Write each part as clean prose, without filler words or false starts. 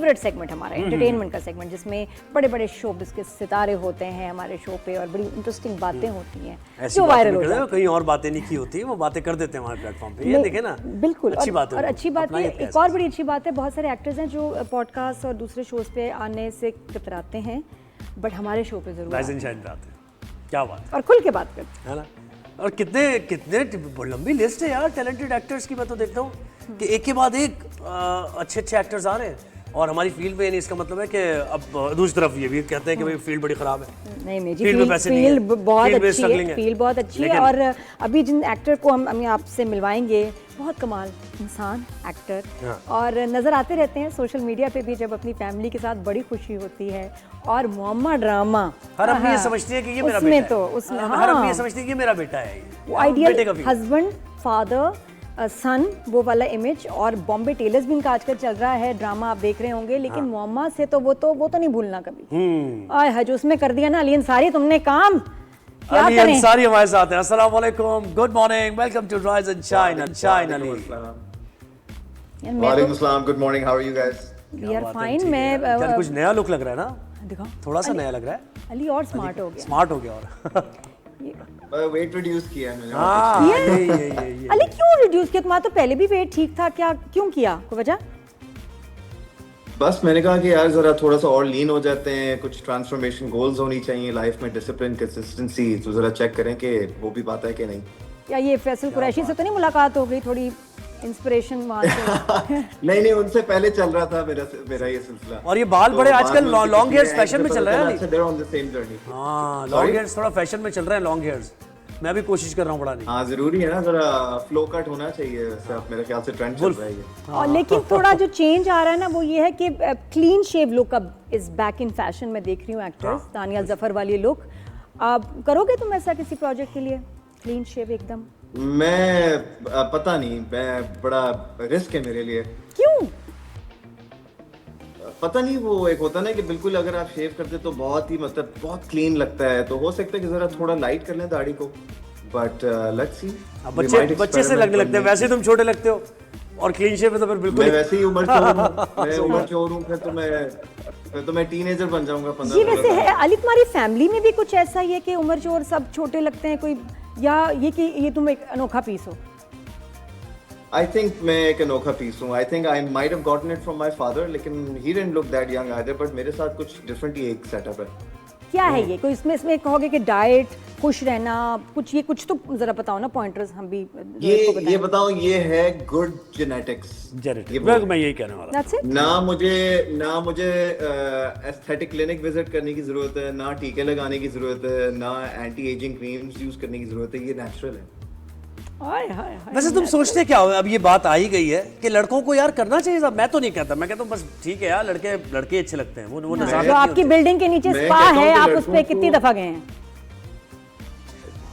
Favourite segment हमारा entertainment का segment, जिसमें बड़े बड़े शोबिज़ के सितारे होते हैं हमारे शो पे और बड़ी इंटरेस्टिंग बातें होती हैं जो वायरल हो जाती हैं। कहीं और बातें नहीं की होती, वो बातें कर देते हैं हमारे प्लेटफॉर्म पे, ये देखे ना। बिल्कुल, अच्छी बात है। और अच्छी बात है, एक और बड़ी अच्छी बात है, बहुत सारे एक्टर्स हैं जो पॉडकास्ट और दूसरे शोज पे आने से कतराते हैं, बट हमारे शो पे जरूर राइज एंड शाइन पे आते हैं। क्या बात और खुल के बात करते है ना। और कितने कितने लंबी लिस्ट है यार टैलेंटेड एक्टर्स की। मैं तो देखता हूँ कि एक के बाद एक अच्छे अच्छे एक्टर्स आ रहे हैं और हमारी फील्ड में, इसका मतलब है कि अब दूसरी तरफ ये भी कहते हैं कि भाई फील्ड बड़ी खराब है। नहीं जी, फील्ड बहुत अच्छी है, फील्ड बहुत अच्छी है। और अभी जिन एक्टर को हम आपसे मिलवाएंगे, बहुत कमाल इंसान एक्टर, और नजर आते रहते हैं सोशल मीडिया पे भी, जब अपनी फैमिली के साथ बड़ी खुशी होती है। और मोहम्मा ड्रामा हर अम्मी ये समझती है कि ये मेरा बेटा है। तो उसमें हर अम्मी ये समझती है कि मेरा बेटा है, वो आइडियल हस्बैंड फादर सन, वो वाला इमेज। और बॉम्बे टेलर्स भी इनका आजकल चल रहा है ड्रामा, आप देख रहे होंगे। लेकिन मोहम्मा से तो वो तो नहीं भूलना कभी। आय हाय, जो उसमें कर दिया ना अली अंसारी तुमने काम, क्या अली करें। अंसारी हमारे साथ हैं। अस्सलाम वालेकुम, good morning, welcome to rise and shine. अली वालेकुम अस्सलाम, good morning, how are you guys? We are fine. मैं यार कुछ नया लुक लग रहा है ना, दिखाओ थोड़ा सा नया लग रहा है। अली और स्मार्ट हो गया, स्मार्ट हो गया। और वेट रिड्यूस किया है मैंने। हाँ, ये अली क्यों रिड्यूस किया? तुम्हारा तो पहले भी वेट ठीक था, क्या क्यों किया, कोई वजह? बस मैंने कहा कि यार जरा थोड़ा सा और लीन हो जाते हैं, कुछ ट्रांसफॉर्मेशन गोल्स होनी चाहिए लाइफ में, डिसिप्लिन, कंसिस्टेंसी, तो जरा चेक करें कि वो भी बात है कि नहीं। या ये फैसल कुरैशी से तो नहीं मुलाकात हो गई, थोड़ी इंस्पिरेशन वहां से? नहीं, उनसे पहले चल रहा था मेरा ये सिलसिला। और ये बाल बड़े आजकल लॉन्ग हेयर्स फैशन में चल रहे हैं। On the same journey. हाँ, लॉन्ग हेयर्स थोड़ा फैशन में चल रहे हैं, लॉन्ग हेयर्स। मैं भी कोशिश कर रहा हूँ बढ़ाने की। हाँ, जरूरी है ना, जरा फ्लो कट होना चाहिए, वैसे अब मेरे ख्याल से ट्रेंड चल रहा है ये। और लेकिन थोड़ा जो चेंज आ रहा है ना, वो ये है कि क्लीन शेव लुक अब इज बैक इन फैशन। मैं देख रही हूँ एक्टर्स, तानिया जफर वाली लुक। आप करोगे तुम ऐसा किसी प्रोजेक्ट के लिए, क्लीन शेव एकदम? मैं पता नहीं, मैं बड़ा रिस्क है मेरे लिए। क्यों? पता नहीं, वो एक होता है ना कि बिल्कुल अगर आप शेव करते तो बहुत ही मतलब बहुत क्लीन लगता है, तो हो सकता है कि जरा थोड़ा लाइट कर लें दाढ़ी को, बट लेट्स सी। बच्चे से लगने लगते हैं, वैसे तुम छोटे लगते हो, और क्लीन शेव में तो फिर बिल्कुल मैं वैसे ही उम्र चोर हूँ, फिर तो मैं टीनेजर बन जाऊंगा 15। ये वैसे है अली, तुम्हारी फैमिली में भी कुछ ऐसा ही है कि उम्र चोर सब छोटे लगते हैं कोई, या ये कि ये तुम एक अनोखा पीस हो? I think मैं एक अनोखा पीस हूँ। I think I might have gotten it from my father, लेकिन he didn't look that young either, but मेरे साथ कुछ different ही एक setup है। क्या है ये? कोई इसमें कहोगे कि डाइट, खुश रहना, कुछ तो जरा बताओ ना, पॉइंटर्स हम भी ये बताओ, ये है गुड जेनेटिक्स। मैं यही कहने वाला था। ना मुझे एस्थेटिक क्लिनिक विजिट करने की जरूरत है, ना टीके लगाने की जरूरत है, ना एंटी एजिंग क्रीम्स यूज करने की जरूरत है, ये नेचुरल है। वैसे तुम सोचते क्या हो, अब ये बात आ ही गई है कि लड़कों को यार करना चाहिए। मैं तो नहीं कहता, मैं कहता हूँ बस ठीक है यार, लड़के अच्छे लगते हैं, वो जो आपकी बिल्डिंग के नीचे स्पा है, आप उस पे कितनी दफा गए हैं?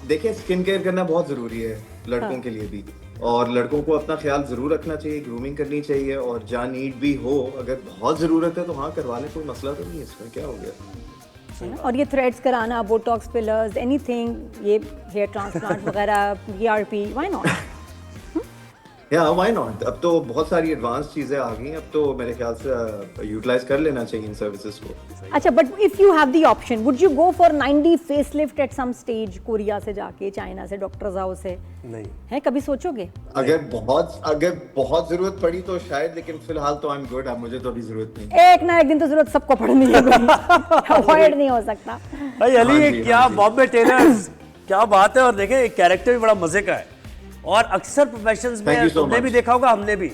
देखिए, स्किन केयर करना बहुत जरूरी है लड़कों के लिए भी, और लड़कों को अपना ख्याल जरूर रखना चाहिए, ग्रूमिंग करनी चाहिए, और जहाँ नीड भी हो, अगर बहुत जरूरत है तो हाँ करवा लें, कोई मसला तो नहीं है इसमें, क्या हो गया। और ये थ्रेड्स कराना, बोटॉक्स, फिलर्स, एनीथिंग, ये हेयर ट्रांसप्लांट वगैरह, PRP, व्हाई नॉट? या व्हाई नॉट? अब तो बहुत सारी एडवांस चीजें आ गई हैं, अब तो मेरे ख्याल से यूटिलाइज कर लेना चाहिए इन सर्विसेज को। अच्छा, but if you have the option, would you go for 90 facelift at some stage? Korea से जाके, चाइना से, डॉक्टर जाओ से? नहीं है, कभी सोचोगे? अगर बहुत जरूरत पड़ी तो शायद, लेकिन फिलहाल तो आई एम गुड। अब मुझे तो अभी जरूरत नहीं। एक ना एक दिन तो जरूरत सबको पड़नी है, अवॉइड नहीं हो सकता। भाई अली, क्या बॉम्बे टेलर्स, क्या बात है। और देखें, एक कैरेक्टर भी बड़ा मजे का है, और अक्सर प्रोफेशंस में तुमने भी देखा होगा, हमने भी,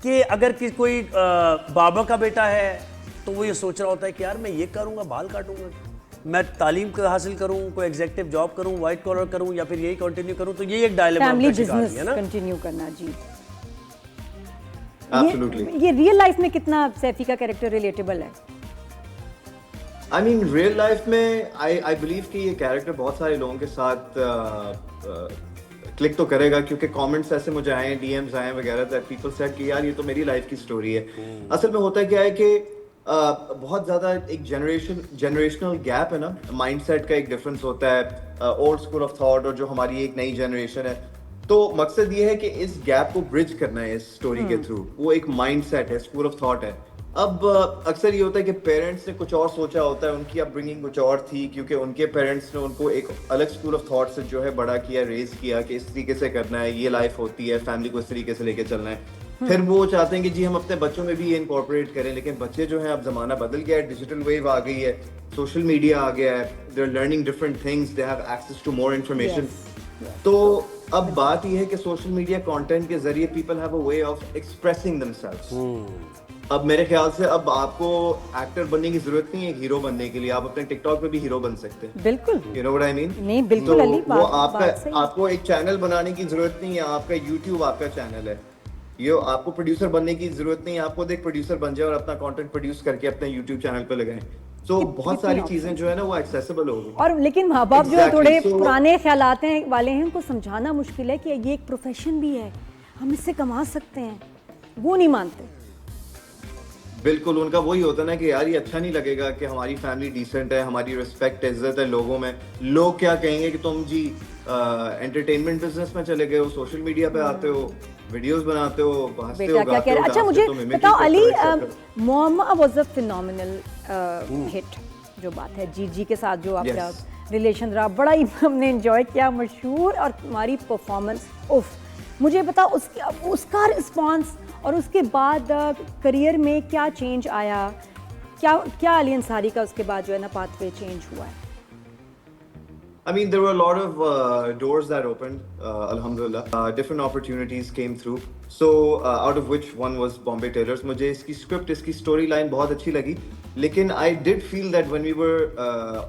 कि अगर कोई बाबा का बेटा है तो वो ये सोच रहा होता है कि यार मैं ये करूंगा, बाल काटूंगा, मैं तालीम हासिल करूं, कोई एग्जीक्यूटिव जॉब करूं, व्हाइट कॉलर करूं, या फिर यही कंटिन्यू करूं। तो ये एक डायलेमा फैमिली बिजनेस कंटिन्यू करना। जी, एब्सोल्युटली। ये रियल लाइफ में कितना सैफी का कैरेक्टर रिलेटेबल है? आई मीन रियल लाइफ में आई बिलीव कि ये कैरेक्टर बहुत सारे लोगों के साथ क्लिक तो करेगा, क्योंकि कमेंट्स ऐसे मुझे आए, DMs आए वगैरह, दैट पीपल सेड कि यार ये तो मेरी लाइफ की स्टोरी है। असल में होता क्या है कि बहुत ज्यादा एक जनरेशनल गैप है ना, माइंडसेट का एक डिफरेंस होता है, ओल्ड स्कूल ऑफ थॉट और जो हमारी एक नई जनरेशन है। तो मकसद ये है कि इस गैप को ब्रिज करना है इस स्टोरी के थ्रू। वो एक माइंडसेट है, स्कूल ऑफ थॉट है। अब अक्सर ये होता है कि पेरेंट्स ने कुछ और सोचा होता है, उनकी अपब्रिंगिंग कुछ और थी, क्योंकि उनके पेरेंट्स ने उनको एक अलग स्कूल ऑफ थॉट से जो है बड़ा किया, रेज किया कि इस तरीके से करना है, ये लाइफ होती है, फैमिली को इस तरीके से लेके चलना है। फिर वो चाहते हैं कि जी हम अपने बच्चों में भी ये इनकॉर्पोरेट करें, लेकिन बच्चे जो हैं अब जमाना बदल गया है, डिजिटल वेव आ गई है, सोशल मीडिया आ गया है, they are learning different things, they have access to more information. तो अब बात यह है कि सोशल मीडिया कंटेंट के जरिए people have a way of expressing themselves. अब मेरे ख्याल से अब आपको एक्टर बनने की जरूरत नहीं है हीरो बनने के लिए, आप अपने टिकटॉक पे भी हीरो बन सकते हैं। बिल्कुल, you know what I mean? नहीं बिल्कुल अली, वो आपको एक चैनल बनाने की जरूरत नहीं है, आपका यूट्यूब आपका चैनल है। ये आपको प्रोड्यूसर बनने की जरूरत नहीं है, आपको एक प्रोड्यूसर बन जाए और अपना कंटेंट प्रोड्यूस करके अपने यूट्यूब चैनल पे लगाएं। तो बहुत सारी चीजें जो है ना वो एक्सेसिबल होगी। और लेकिन माँ बाप जो थोड़े पुराने ख्यालात वाले हैं, उनको समझाना मुश्किल है कि ये एक प्रोफेशन भी है, हम इससे कमा सकते हैं, वो नहीं मानते। बिल्कुल, उनका वही होता है ना कि यार ये अच्छा नहीं लगेगा कि हमारी फैमिली डिसेंट है, हमारी रिस्पेक्ट इज्जत है लोगों में, लोग क्या कहेंगे कि तुम जी एंटरटेनमेंट बिजनेस में चले गए हो, सोशल मीडिया पे आते हो, वीडियोस बनाते हो, हंसते हो, गाते हो। अच्छा मुझे बताओ अली, मोहम्मा वाज अ फिनोमिनल हिट, जो बात है जीजी के साथ जो आपका रिलेशन रहा, बड़ा ही हमने एंजॉय किया, मशहूर, और तुम्हारी परफॉर्मेंस उफ। मुझे बताओ उसका रिस्पॉन्स और उसके बाद करियर में क्या चेंज आया, क्या अली अंसारी का उसके बाद जो है ना पाथवे चेंज हुआ है? I mean, there were a lot of doors that opened, alhamdulillah. Different opportunities came through. So, out of which one was Bombay Tailors. मुझे इसकी script, इसकी storyline बहुत अच्छी लगी. लेकिन I did feel that when we were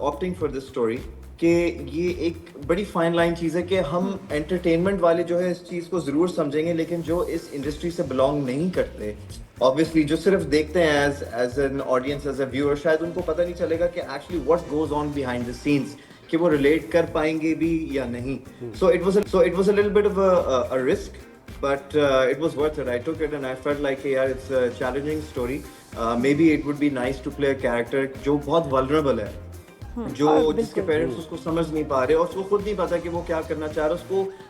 opting for this story, कि ये एक बड़ी फाइन लाइन चीज़ है कि हम एंटरटेनमेंट वाले जो है इस चीज़ को ज़रूर समझेंगे, लेकिन जो इस इंडस्ट्री से बिलोंग नहीं करते, ऑब्वियसली जो सिर्फ देखते हैं as an audience, as a viewer, शायद उनको पता नहीं चलेगा कि actually what goes on behind the scenes, कि वो रिलेट कर पाएंगे भी या नहीं। So it was a little bit of a risk, but it was worth it. I took it and I felt like यार it's a challenging story. Maybe it would be nice to play a character जो बहुत vulnerable है, जो जिसके parents उसको समझ नहीं पा रहे और उसको खुद नहीं पता कि वो क्या करना चाह रहा है,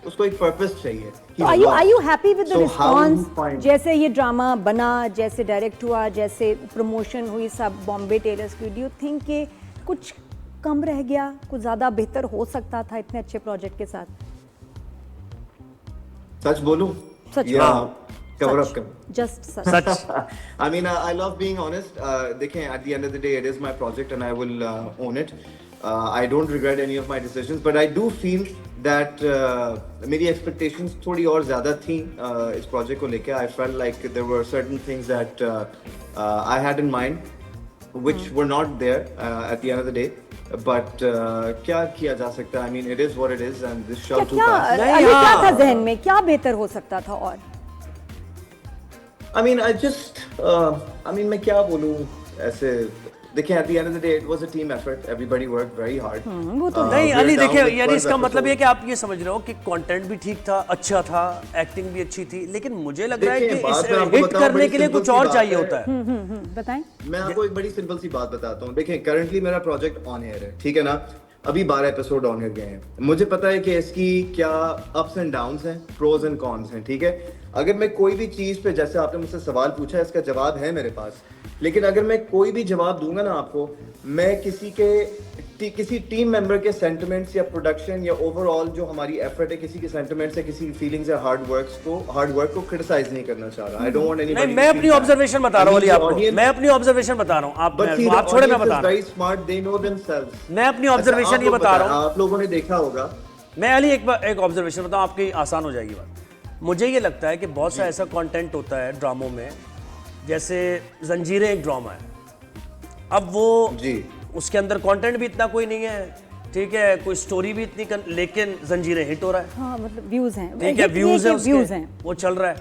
उसको एक पर्पस चाहिए। Are you happy with the response? जैसे ये ड्रामा बना, जैसे डायरेक्ट हुआ, जैसे प्रमोशन हुई सब बॉम्बे टेलर्स की, डू यू थिंक कि कुछ कम रह गया, कुछ ज्यादा बेहतर हो सकता था इतने अच्छे प्रोजेक्ट के साथ? सच बोलूं या कवर अप कर? Just such. I mean, I love being honest. देखें, at the end of the day, it is my project and I will own it. I don't regret any of my decisions, but I do feel that मेरी expectations थोड़ी और ज़्यादा थी इस project को लेके. I felt like there were certain things that I had in mind, which were not there at the end of the day. But क्या किया जा सकता है? I mean, it is what it is, and this shall too pass. क्या था जहन में, क्या बेहतर हो सकता था? और I mean, मैं क्या बोलूँ ऐसे, देखिए at the end of the day it was a team effort, everybody worked very hard. वो तो नहीं अली, देखिए यानी इसका मतलब ये कि आप ये समझ रहे हो कि कंटेंट भी ठीक था, अच्छा था, एक्टिंग भी अच्छी थी, लेकिन मुझे लग रहा है कि इस हिट करने के लिए कुछ और चाहिए होता है। बताएं। मैं आपको एक बड़ी सिंपल सी बात बताता हूँ। देखिए, करंटली मेरा प्रोजेक्ट ऑन एयर है, ठीक है ना, अभी 12 एपिसोड ऑन एयर गए हैं। मुझे पता है कि इसकी क्या अप्स एंड डाउन्स हैं, प्रोज एंड कॉन्स हैं, ठीक है। अगर मैं कोई भी चीज पे, जैसे आपने मुझसे सवाल पूछा है, इसका जवाब है मेरे पास, लेकिन अगर मैं कोई भी जवाब दूंगा ना आपको, मैं किसी टीम मेंबर के सेंटिमेंट्स या प्रोडक्शन या ओवरऑल जो हमारी एफर्ट है, किसी के सेंटिमेंट्स या किसी फीलिंग्स या हार्ड वर्क को क्रिटिसाइज नहीं करना चाह रहा। I don't want anybody. मैं अपनी ऑब्जर्वेशन बता रहा हूं अली आपको, मैं अपनी ऑब्जर्वेशन बता रहा हूं, आप छोड़े, मैं बता रहा हूं। Very smart, they know themselves. मैं अपनी ऑब्जर्वेशन ये बता रहा हूं, आप लोगों ने देखा होगा। मैं अली एक ऑब्जर्वेशन बताऊं, आपकी आसान हो जाएगी बात। मुझे ये लगता है कि बहुत सा ऐसा कंटेंट होता है ड्रामों में, जैसे जंजीरें एक ड्रामा है, अब वो जी उसके अंदर कंटेंट भी इतना कोई नहीं है, ठीक है, कोई स्टोरी भी इतनी लेकिन जंजीरें हिट हो रहा है। हाँ, मतलब व्यूज हैं, ठीक है, व्यूज हैं, वो चल रहा है।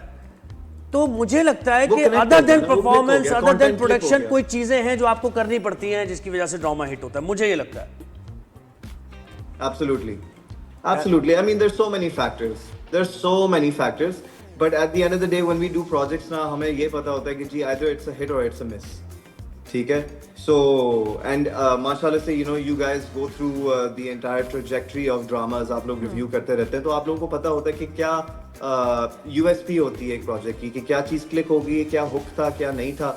तो मुझे लगता है कि other than performance, other than production, कोई चीजें हैं जो आपको करनी पड़ती हैं जिसकी वजह से ड्रामा हिट होता है, मुझे ये लगता है। Absolutely. I mean, there's so many factors. But at the end of the day, when we do projects ना, हमें ये पता होता है कि जी either it's a hit or it's a miss. ठीक है? So, and माशाल्लाह से, you guys go through the entire trajectory of dramas. आप लोग रिव्यू करते रहते हैं, तो आप लोगों को पता होता है कि क्या यूएसपी होती है एक प्रोजेक्ट की कि क्या चीज क्लिक होगी, क्या हुक था, क्या नहीं था।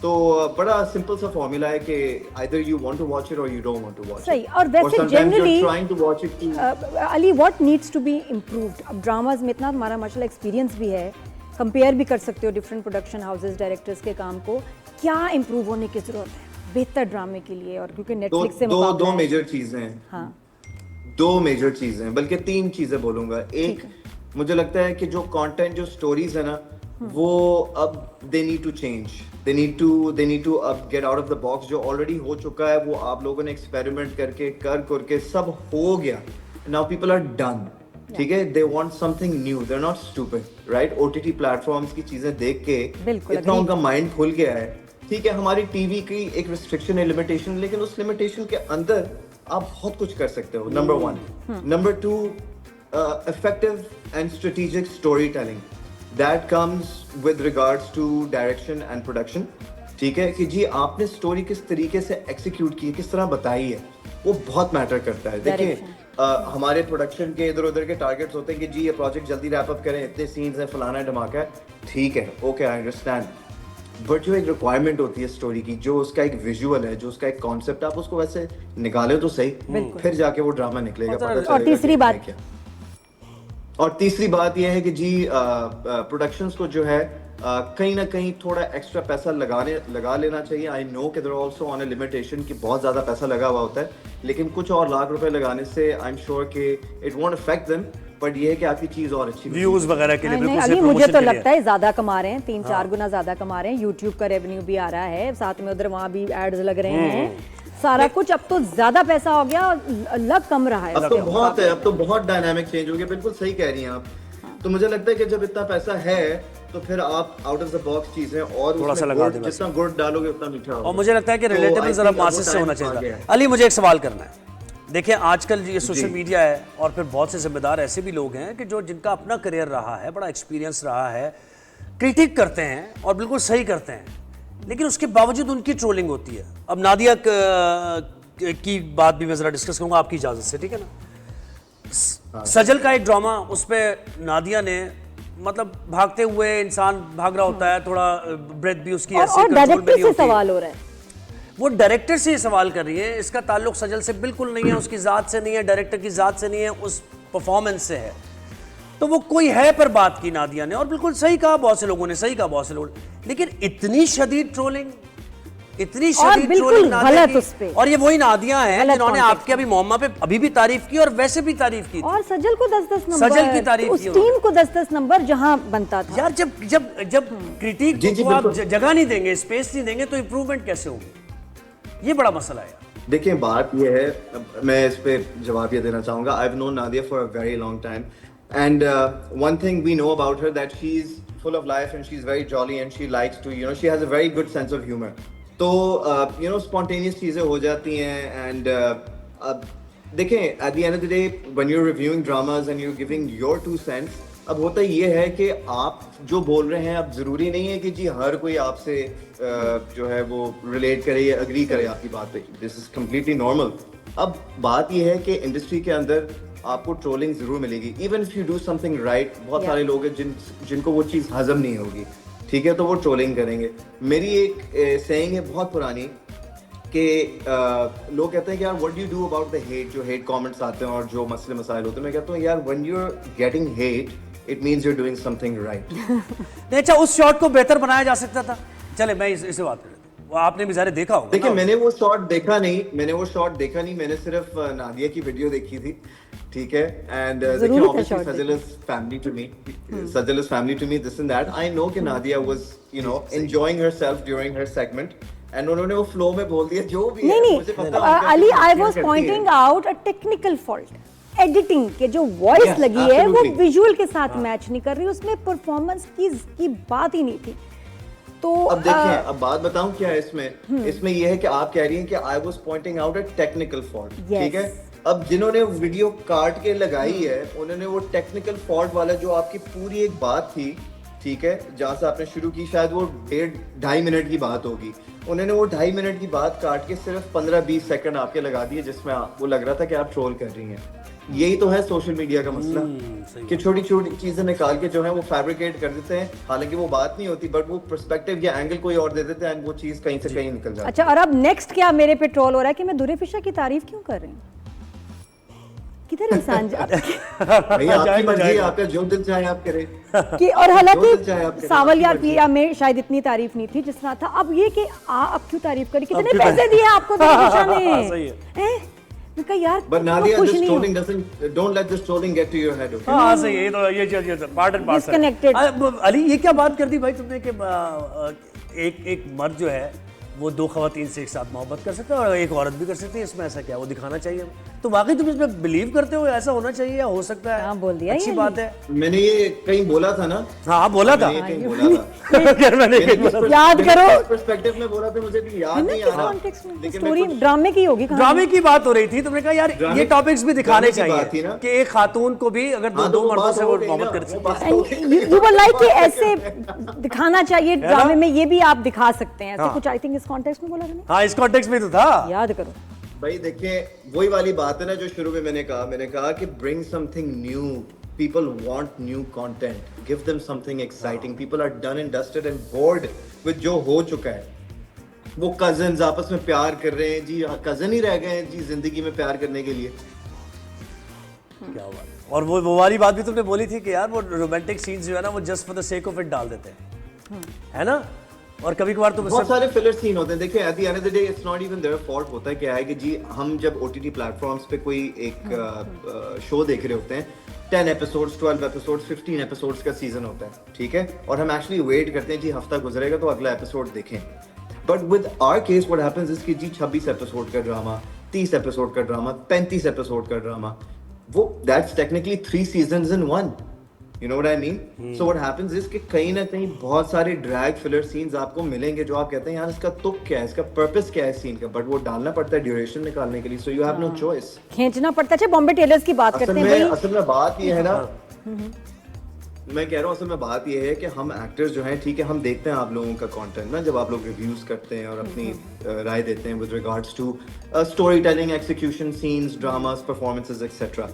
तो बड़ा सिंपल सा फॉर्मूला है कि either you want to watch it or you don't want to watch सही। it. और वैसे sometimes generally you're trying to watch it to Ali what needs to be improved? अब ड्रामाज में इतना हमारा माशाल्लाह एक्सपीरियंस भी है, कंपेयर भी कर सकते हो डिफरेंट प्रोडक्शन हाउसेस, डायरेक्टर्स के काम को। क्या इम्प्रूव होने की जरूरत है बेहतर ड्रामे के लिए? और क्योंकि नेटफ्लिक्स से दो मेजर चीजें हैं। हाँ, दो मेजर चीजें हैं, बल्कि 3 चीजें बोलूंगा। एक, मुझे लगता है कि जो कंटेंट, जो स्टोरीज है ना, वो अब they need to change, they need to अब get out of the box. जो ऑलरेडी हो चुका है वो आप लोगों ने एक्सपेरिमेंट करके सब हो गया, नाउ पीपल आर डन। ठीक है, they want something new, they are not stupid, right? OTT platforms की चीजें देख के इतना उनका माइंड खुल गया है। ठीक है, हमारी टीवी की एक रिस्ट्रिक्शन है, लिमिटेशन, लेकिन उस लिमिटेशन के अंदर आप बहुत कुछ कर सकते हो, number 1। Number 2, effective and strategic storytelling that comes with regards to direction and production। ठीक है कि जी आपने स्टोरी किस तरीके से एक्सिक्यूट की, किस तरह बताई है, वो बहुत मैटर करता है। देखिए हमारे प्रोडक्शन के इधर उधर के टारगेट्स होते हैं कि जी ये प्रोजेक्ट जल्दी रैप अप करें, इतने सीन्स हैं, फलाना धमाका है, ठीक है, ओके, आई अंडरस्टैंड। बट जो एक रिक्वायरमेंट होती है स्टोरी की, जो उसका एक विजुअल है, जो उसका एक कॉन्सेप्ट, आप उसको वैसे निकाले तो सही, फिर जाके वो ड्रामा निकलेगा, पता चलेगा। और तीसरी बात यह है कि जी प्रोडक्शंस को जो है कहीं ना कहीं थोड़ा एक्स्ट्रा पैसा लगा लेना चाहिए। आई नो कि there also on a limitation कि बहुत ज़्यादा पैसा लगा हुआ होता है, लेकिन कुछ और लाख रुपए लगाने से आई एम श्योर कि it won't affect them, but ये है कि आपकी चीज़ और अच्छी व्यूज वगैरह के लिए बिल्कुल अली, मुझे तो लगता है ज़्यादा कमा रहे हैं, 3-4 गुना ज़्यादा कमा रहे हैं। यूट्यूब का रेवेन्यू भी आ रहा है, साथ में उधर वहाँ भी एड्स लग रहे हैं, सारा कुछ। अब तो ज्यादा पैसा हो गया, लग कम रहा है। अब तो बहुत है, अब तो बहुत डायनामिक चेंज हो गया। बिल्कुल सही कह रही हैं आप। तो मुझे लगता है कि जब इतना पैसा है तो फिर आप आउट ऑफ द बॉक्स चीजें और थोड़ा सा लगा दें, जितना गुड़ डालोगे उतना मीठा होगा। और मुझे लगता है कि रिलेटेबल जरा मासेस से होना चाहिए। अली, मुझे एक सवाल करना है। देखिए आजकल ये सोशल मीडिया है और फिर बहुत से जिम्मेदार ऐसे भी लोग हैं कि जो जिनका अपना करियर रहा है, बड़ा एक्सपीरियंस रहा है, क्रिटिक करते हैं और बिल्कुल सही करते हैं, लेकिन उसके बावजूद उनकी ट्रोलिंग होती है। अब नादिया की बात भी मैं जरा डिस्कस करूंगा आपकी इजाजत से, ठीक है ना? सजल का एक ड्रामा, उस पे नादिया ने मतलब भागते हुए इंसान भाग रहा होता है, थोड़ा ब्रेथ भी उसकी ऐसे और डायरेक्टर से सवाल हो रहा है, वो डायरेक्टर से सवाल कर रही है। इसका ताल्लुक सजल से बिल्कुल नहीं है, उसकी जात से नहीं है, डायरेक्टर की जात से नहीं है, उस परफॉर्मेंस से है। तो वो कोई है पर बात की नादिया ने, और बिल्कुल सही कहा बहुत से लोगों ने, सही कहा बहुत से लोगों ने, लेकिन इतनी शदीद ट्रोलिंग, इतनी शदीद ट्रोलिंग गलत उस पे। और ये वही नादिया हैं जिन्होंने आपके अभी मोहम्मा पे अभी भी तारीफ की और वैसे भी तारीफ की, और सजल को 10-10 नंबर, सजल की तारीफ उस की, टीम को 10-10 नंबर जहां बनता था। यार जब जब जब क्रिटिक को आप जगह नहीं देंगे, स्पेस नहीं देंगे, तो इंप्रूवमेंट कैसे होगी? ये बड़ा मसला है। देखिए बात ये है, मैं इस पे जवाब ये देना चाहूंगा। I have known Nadia for a very long time and one thing we know about her that she is full of life and she is very jolly and she likes to, she has a very good sense of humour. तो spontaneous चीजें हो जाती हैं and देखें at the end of the day when you are reviewing dramas and you are giving your 2 cents, अब होता ये है कि आप जो बोल रहे हैं, अब जरूरी नहीं है कि जी हर कोई आपसे जो है वो रिलेट करे या अग्री करे आपकी बात पे। This is completely normal. अब बात ये है कि इंडस्ट्री के अंदर आपको ट्रोलिंग जरूर मिलेगी, even if you do something right. बहुत सारे लोग हैं जिनको वो चीज़ हजम नहीं होगी, ठीक है, तो वो ट्रोलिंग करेंगे। मेरी एक सेइंग है बहुत पुरानी कि लोग कहते हैं कि यार what do you do about the hate, जो हेट कमेंट्स आते हैं और जो मसले मसाइल होते हैं। मैं कहता हूँ यार when you are getting hate it means you are doing something right. नहीं, अच्छा उस शॉट को बेहतर बनाया जा सकता था। चले मैं इसे बात कर लेता हूं, आपने भी ज़ाहिर देखा होगा। देखिए मैंने वो शॉट देखा नहीं, मैंने सिर्फ नादिया की वीडियो देखी थी, ठीक है। एंड देखिए obviously Sajal is family to me, this and that. I know कि Nadia was enjoying herself during her segment and उन्होंने वो फ्लो में बोल दिया जो भी है। मुझे पता है Ali, I was pointing out a technical fault. Editing के जो वॉइस लगी है वो विजुअल के साथ मैच नहीं कर रही, उसमें परफॉर्मेंस की बात ही नहीं थी। तो अब देखिए, अब बात बताऊं क्या है इसमें ये है कि आप कह रही हैं कि I was pointing out a technical fault, ठीक है। अब जिन्होंने वीडियो काट के लगाई है उन्होंने वो टेक्निकल फॉल्ट वाला जो आपकी पूरी एक बात थी, ठीक है, जहां से आपने शुरू की, शायद वो 1.5 मिनट की बात होगी, उन्होंने वो 2.5 मिनट की बात काट के सिर्फ 15-20 सेकंड आपके लगा दिए, जिसमें वो लग रहा था कि आप ट्रोल कर रही हैं। यही तो है सोशल मीडिया का मसला कि छोटी छोटी चीजें निकाल के जो है वो फैब्रिकेट कर देते हैं, हालांकि वो बात नहीं होती, बट वो पर्सपेक्टिव या एंगल कोई और दे देते हैं, वो चीज कहीं से कहीं निकल जाती है। अच्छा, और अब नेक्स्ट क्या मेरे पे ट्रोल हो रहा है कि मैं दुरे फिशा की तारीफ क्यों कर रही हूँ? किधर इंसान भैया आपकी मर्जी, आपका जो दिल चाहे आप करें कि, और हालांकि आपके सावल यार पिया में शायद इतनी तारीफ नहीं थी जिस तरह था। अब ये कि अब क्यों तारीफ करी, कितने पैसे दिए आपको दुरे फिशा ने? मैं यार But Nadia, this trolling don't let this trolling get to your head, okay? हाँ सही है, ये तो part and parcel. Disconnected। Ali ये क्या बात कर दी भाई तुमने कि एक मर्द जो है वो दो खवातीन से एक साथ मोहब्बत कर सकता है और एक औरत भी कर सकती है, इसमें ऐसा क्या वो दिखाना चाहिए? तो वाकई तुम इसमें बिलीव करते हो ऐसा होना चाहिए या हो सकता है? हाँ, बोल दिया, अच्छी बात है। मैंने ये कहीं बोला था ना? हाँ बोला था, कहीं बोला था। मैंने याद करो, पर्सपेक्टिव में बोला था, मुझे भी याद नहीं आ रहा, लेकिन स्टोरी ड्रामे की होगी, ड्रामे की बात हो रही थी, तुमने कहा यार ये टॉपिक्स भी दिखाने चाहिए कि एक खातून को भी अगर दो मर्दों से वो मोहब्बत कर सकती है, यू वर लाइक कि ऐसे दिखाना चाहिए ड्रामे में, ये भी आप दिखा सकते हैं ऐसे कुछ। आई थिंक इस कॉन्टेक्स्ट में बोला था, हाँ इस कॉन्टेक्स्ट में तो था, याद करो भाई। देखिए वही वाली बात है ना जो शुरू में मैंने कहा कि bring something new, people want new content, give them something exciting, people are done and dusted and bored with जो हो चुका है। वो कजन्स आपस में प्यार कर रहे हैं जी, कजन ही रह गए हैं जी जिंदगी में प्यार करने के लिए। क्या बात। और वो वाली बात भी तुमने बोली थी कि यार वो रोमांटिक सीन्स जो है ना वो just for the sake of it डाल देते हैं, है ना? और कभी कभार तो बहुत सारे फिलर सीन होते हैं। देखिए eight the end of the day it's not even their fault. होता है क्या है कि जी हम जब ओटीटी प्लेटफॉर्म्स पे कोई एक शो देख रहे होते हैं, 10 एपिसोड्स, 12 एपिसोड्स, 15 एपिसोड्स का सीजन होता है, ठीक है, और हम एक्चुअली वेट करते हैं जी हफ्ता गुजरेगा तो अगला एपिसोड देखें। But with our case what happens is that जी 26 एपिसोड का ड्रामा, 30 एपिसोड का ड्रामा, 35 एपिसोड का ड्रामा, वो that's technically 3 seasons in 1। You know what I mean? So what happens is कि कहीं ना कहीं बहुत सारे ड्रैग फिलर सीन्स आपको मिलेंगे जो आप कहते हैं यार इसका तुक क्या है, इसका पर्पस क्या है सीन का, बट वो डालना पड़ता है ड्यूरेशन निकालने के लिए, so you have no choice। खींचना पड़ता है। बॉम्बे टेलर्स की बात करते हैं, असल में बात ये है ना, मैं कह रहा हूँ असल में बात ये है कि हम एक्टर्स जो हैं, ठीक है, हम देखते हैं आप लोगों का कंटेंट ना, जब आप लोग रिव्यूज करते हैं और अपनी राय देते हैं with regards to story telling, execution, scenes, dramas, performances etcetera,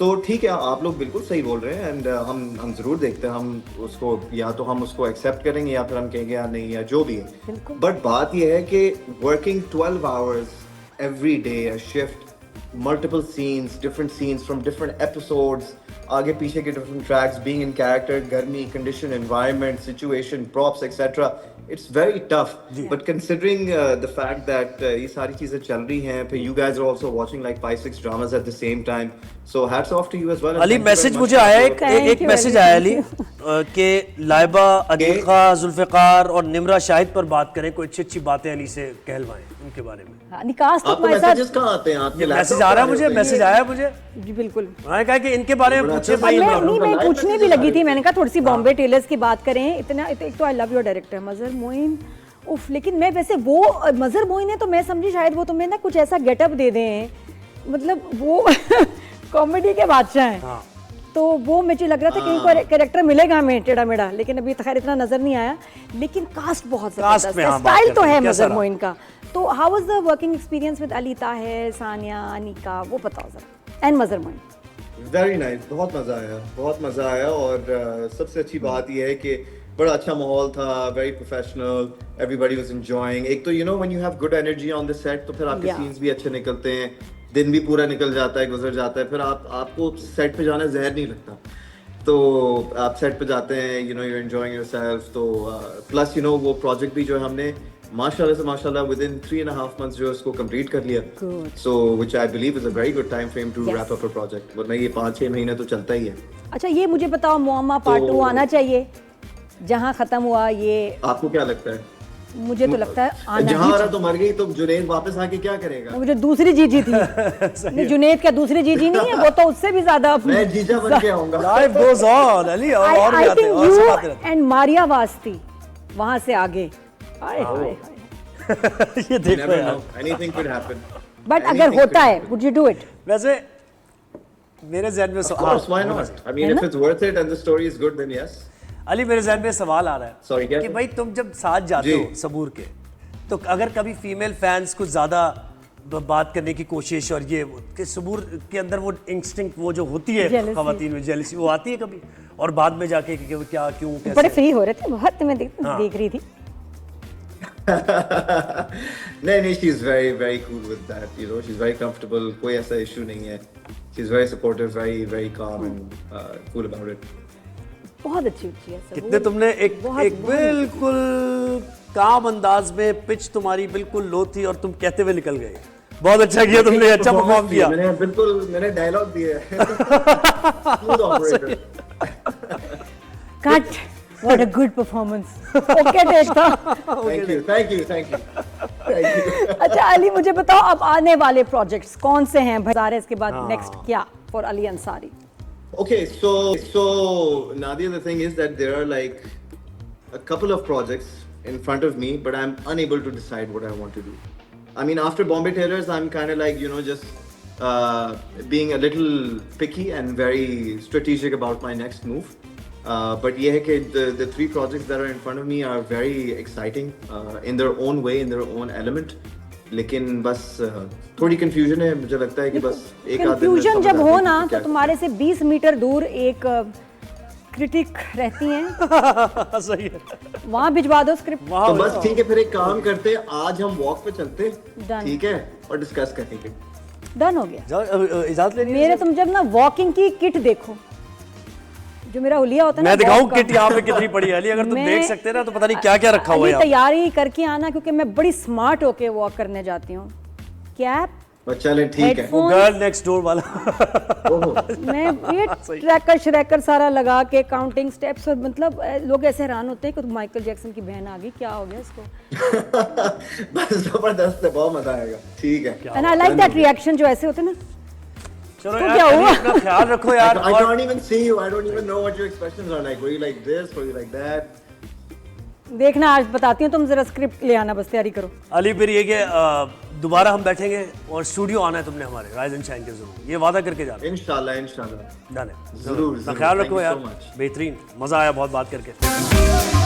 तो ठीक है आप लोग बिल्कुल सही बोल रहे हैं एंड हम जरूर देखते हैं, हम उसको या तो हम उसको एक्सेप्ट करेंगे या फिर हम कहेंगे या नहीं या जो भी है। बट बात यह है कि working 12 hours every day, a shift, multiple scenes, different scenes from different episodes, आगे पीछे के different tracks, being in character, गर्मी, condition, environment, situation, props etcetera, it's very tough. But considering the fact that ये सारी चीजें चल रही हैं, फिर you guys are also watching like 5-6 dramas at the same time, so hats off to you as well. Ali message मुझे आया एक मैसेज आया अली कि लाइबा, अदीका, जुल्फिकार और निमरा शाहिद पर बात करें, कोई अच्छी अच्छी बातें अली से कहलवाएं उनके बारे में। निकास तो आपको मैसेजेस कहाँ आते हैं? आपके मैसेज आ रहा है मुझे, मैसेज आया मुझे जी बिल्कुल। मैंने कहा कि इनके बारे में पूछे भाई। मैं पूछने भी लगी थी, मैंने कहा थोड़ी सी बॉम्बे टेलर्स की बात करें। इतना एक तो आई लव योर डायरेक्टर मजहर मोइन, उफ, लेकिन मैं वैसे वो मजहर मोइन है तो मैं समझी शायद वो तुम्हें ना कुछ ऐसा गेटअप दे दें, मतलब वो कॉमेडी के बादशाह हैं। हाँ। तो वो मुझे लग रहा था कहीं कैरेक्टर मिलेगा हमें टेढ़ा मेढ़ा, लेकिन अभी खैर इतना नजर नहीं आया। लेकिन कास्ट बहुत जबरदस्त है, स्टाइल तो है मजहर मोइन का। तो how was the working experience with Ali Tahir, Sania, Anika, वो बताओ जरा, and Mazhar Moin. Very nice, बहुत मजा आया और सबसे अच्छी बात यह है कि बड़ा अच्छा माहौल था, very professional, everybody was enjoying. एक तो you know when you have good energy on the set तो फिर आपके सीन्स भी अच्छे निकलते हैं, दिन भी पूरा निकल जाता है, गुजर जाता है, फिर आपको सेट पे जाना जहर नहीं लगता। तो आप सेट पे जाते हैं, you know you enjoying yourself. तो प्लस यू नो वो प्रोजेक्ट भी जो है हमने माशाल्लाह से माशाल्लाह विद इन 3.5 मंथ्स जो उसको कंप्लीट कर लिया, so which I believe is a very good time frame to wrap up a project, वरना ये 5-6 महीने तो चलता ही है। अच्छा ये मुझे बताओ, मुअम्मा पार्ट 2 आना चाहिए, जहां खत्म हुआ ये आपको क्या लगता है? मुझे तो लगता है आना, जहां तो मर गई तो जुनैद वापस आके क्या करेगा? मुझे दूसरी जीजी थी नहीं, जुनैद क्या दूसरी जीजी नहीं है, वो तो उससे भी ज्यादा मैं जीजा बन के आऊंगा। लाइफ गोज ऑन अली, और भी आते हैं, और सब आते रहते हैं। एंड मारिया वास्ती वहां से आगे, हाय हाय ये देखो यार, एनीथिंग कुड हैपन। बट अगर होता है वुड यू डू इट? वैसे मेरे ज़हन में why not, I mean if it's worth it and the story is good then yes. Ali मेरे ज़हन में सवाल आ रहा है, सॉरी क्या, कि भाई तुम जब साथ जाते हो सबूर के, तो अगर कभी फीमेल फैंस कुछ ज़्यादा बात करने की कोशिश और ये कि सबूर के अंदर वो इंस्टिंक्ट वो जो होती है Jealousy. खवातीन में जेलसी वो आती है कभी और बाद में जाके कि क्या क्यों कैसे बड़े फ्री हो रहे थे बहुत, मैं देख रही थी। नहीं, she is very very cool with that, you know, she's very comfortable, कोई ऐसा issue नहीं है, she's very supportive, very calm and cool about it. बहुत अच्छी है सब। कितने तुमने एक बिल्कुल काम अंदाज में पिच तुम्हारी बिल्कुल लो थी और तुम कहते हुए निकल गए। बहुत अच्छा किया तुमने, अच्छा परफॉर्म किया। मैंने डायलॉग दिए smooth operator. Cut, what a good performance. Okay take था। Thank you. अच्छा अली मुझे बताओ अब आने वाले प्रोजेक्ट्स कौन से हैं भाई, इसके बाद नेक्स्ट क्या for Ali Ansari? Okay, so Nadia, the thing is that there are like a couple of projects in front of me, but I'm unable to decide what I want to do. I mean, after Bombay Tailors, I'm kind of like, you know, just being a little picky and very strategic about my next move. But yeah, the three projects that are in front of me are very exciting in their own way, in their own element. लेकिन बस थोड़ी confusion है, मुझे लगता है कि बस एक आध कंफ्यूजन जब हो ना तो तुम्हारे से 20 मीटर दूर एक क्रिटिक रहती हैं। सही है, वहाँ भिजवा दो स्क्रिप्ट। तो बस ठीक है, फिर एक काम करते, आज हम वॉक पे चलते, Done. ठीक है, और डिस्कस करेंगे। डन हो गया। इजाजत लेनी है मेरे तुम जब ना वॉकिंग की किट देखो, जो मेरा हुलिया होता है ना, मैं दिखाऊं किट यहाँ पे कितनी पड़ी है अली, अगर तुम देख सकते ना तो पता नहीं क्या क्या रखा हुआ है यहाँ। तैयारी करके आना क्योंकि मैं बड़ी स्मार्ट होके वॉक करने जाती हूँ। कैप, चले ठीक है। वो गर्ल नेक्स्ट डोर वाला मैं ये ट्रैकर श्रैकर सारा लगा के काउंटिंग स्टेप्स, और मतलब लोग ऐसे हैरान होते हैं कि माइकल जैक्सन की बहन आ गई, क्या हो गया इसको। बस जबरदस्त है, बहुत मजा आएगा। ठीक है। And I like that reaction जो ऐसे होते हैं ना। चलो तो यार, क्या हुआ? अपना ख्याल रखो यार। I can't even see you. I don't even know what your expressions are like. Were you like this? Were you like that? देखना आज बताती हूँ, तुम जरा स्क्रिप्ट ले आना, बस तैयारी करो। अली फिर ये कि दोबारा हम बैठेंगे और स्टूडियो आना है तुमने हमारे राइज एंड शाइन के जरूर, ये वादा करके जाना। इंशाल्लाह। डन है, जरूर। ख्याल Thank रखो you यार। so much. बेहतरीन, मजा आया बहुत बात करके।